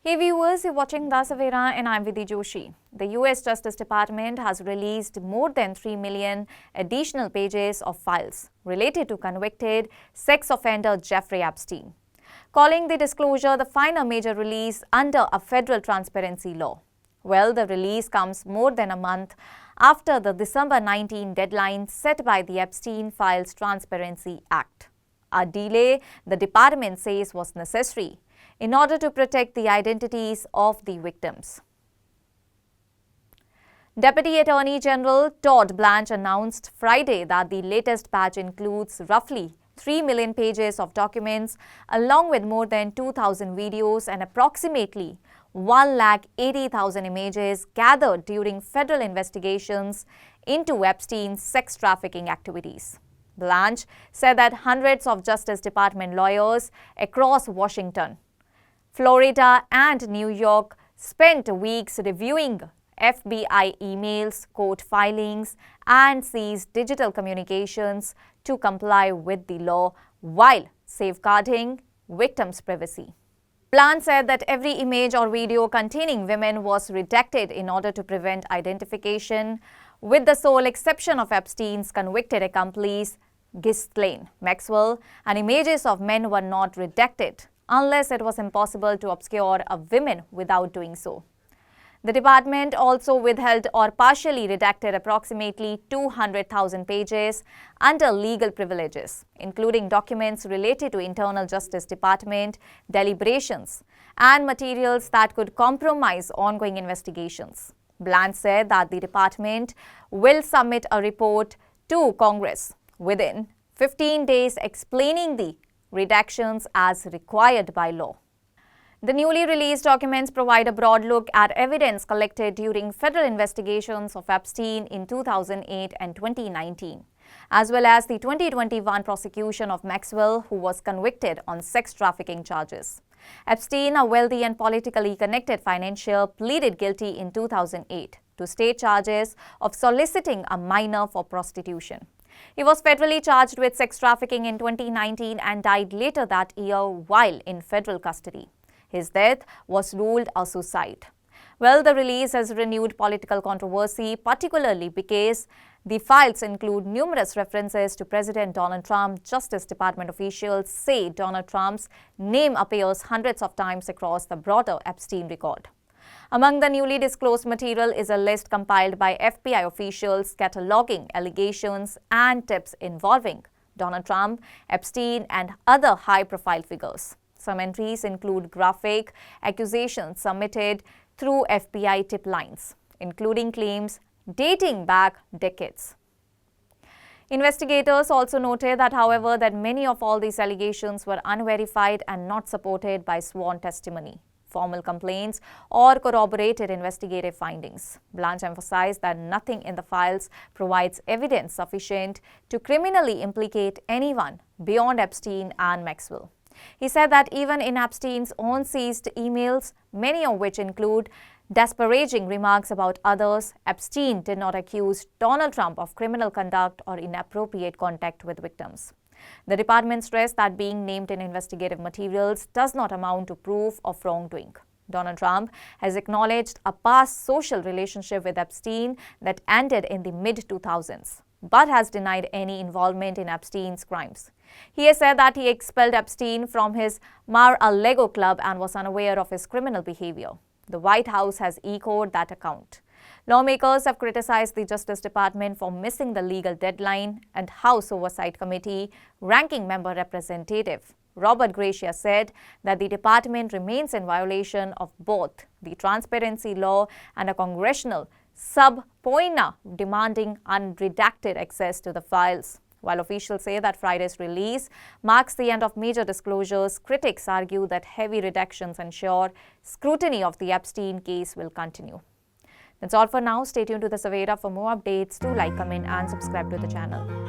Hey viewers, you're watching The Savera and I'm Vidhi Joshi. The US Justice Department has released more than 3 million additional pages of files related to convicted sex offender Jeffrey Epstein, calling the disclosure the final major release under a federal transparency law. Well, the release comes more than a month after the December 19 deadline set by the Epstein Files Transparency Act. A delay, the department says, was necessary in order to protect the identities of the victims. Deputy Attorney General Todd Blanche announced Friday that the latest batch includes roughly 3 million pages of documents along with more than 2,000 videos and approximately 180,000 images gathered during federal investigations into Epstein's sex trafficking activities. Blanche said that hundreds of Justice Department lawyers across Washington, Florida and New York spent weeks reviewing FBI emails, court filings and seized digital communications to comply with the law while safeguarding victims' privacy. Blanche said that every image or video containing women was redacted in order to prevent identification, with the sole exception of Epstein's convicted accomplice, Ghislaine Maxwell, and images of men were not redacted unless it was impossible to obscure a woman without doing so. The department also withheld or partially redacted approximately 200,000 pages under legal privileges, including documents related to internal Justice Department deliberations and materials that could compromise ongoing investigations. Blanche said that the department will submit a report to Congress within 15 days explaining the redactions as required by law. The newly released documents provide a broad look at evidence collected during federal investigations of Epstein in 2008 and 2019, as well as the 2021 prosecution of Maxwell, who was convicted on sex trafficking charges. Epstein, a wealthy and politically connected financier, pleaded guilty in 2008 to state charges of soliciting a minor for prostitution. He was federally charged with sex trafficking in 2019 and died later that year while in federal custody. His death was ruled a suicide. Well, the release has renewed political controversy, particularly because the files include numerous references to President Donald Trump. Justice Department officials say Donald Trump's name appears hundreds of times across the broader Epstein record. Among the newly disclosed material is a list compiled by FBI officials cataloging allegations and tips involving Donald Trump, Epstein, and other high-profile figures. Some entries include graphic accusations submitted through FBI tip lines, including claims dating back decades. Investigators also noted that, however, that many of all these allegations were unverified and not supported by sworn testimony, formal complaints, or corroborated investigative findings. Blanche emphasized that nothing in the files provides evidence sufficient to criminally implicate anyone beyond Epstein and Maxwell. He said that even in Epstein's own seized emails, many of which include disparaging remarks about others, Epstein did not accuse Donald Trump of criminal conduct or inappropriate contact with victims. The department stressed that being named in investigative materials does not amount to proof of wrongdoing. Donald Trump has acknowledged a past social relationship with Epstein that ended in the mid-2000s, but has denied any involvement in Epstein's crimes. He has said that he expelled Epstein from his Mar-a-Lago club and was unaware of his criminal behavior. The White House has echoed that account. Lawmakers have criticized the Justice Department for missing the legal deadline, and House Oversight Committee Ranking Member Representative Robert Gracia said that the department remains in violation of both the transparency law and a congressional subpoena demanding unredacted access to the files. While officials say that Friday's release marks the end of major disclosures, critics argue that heavy redactions ensure scrutiny of the Epstein case will continue. That's all for now. Stay tuned to The Savera for more updates. Do like, comment and subscribe to the channel.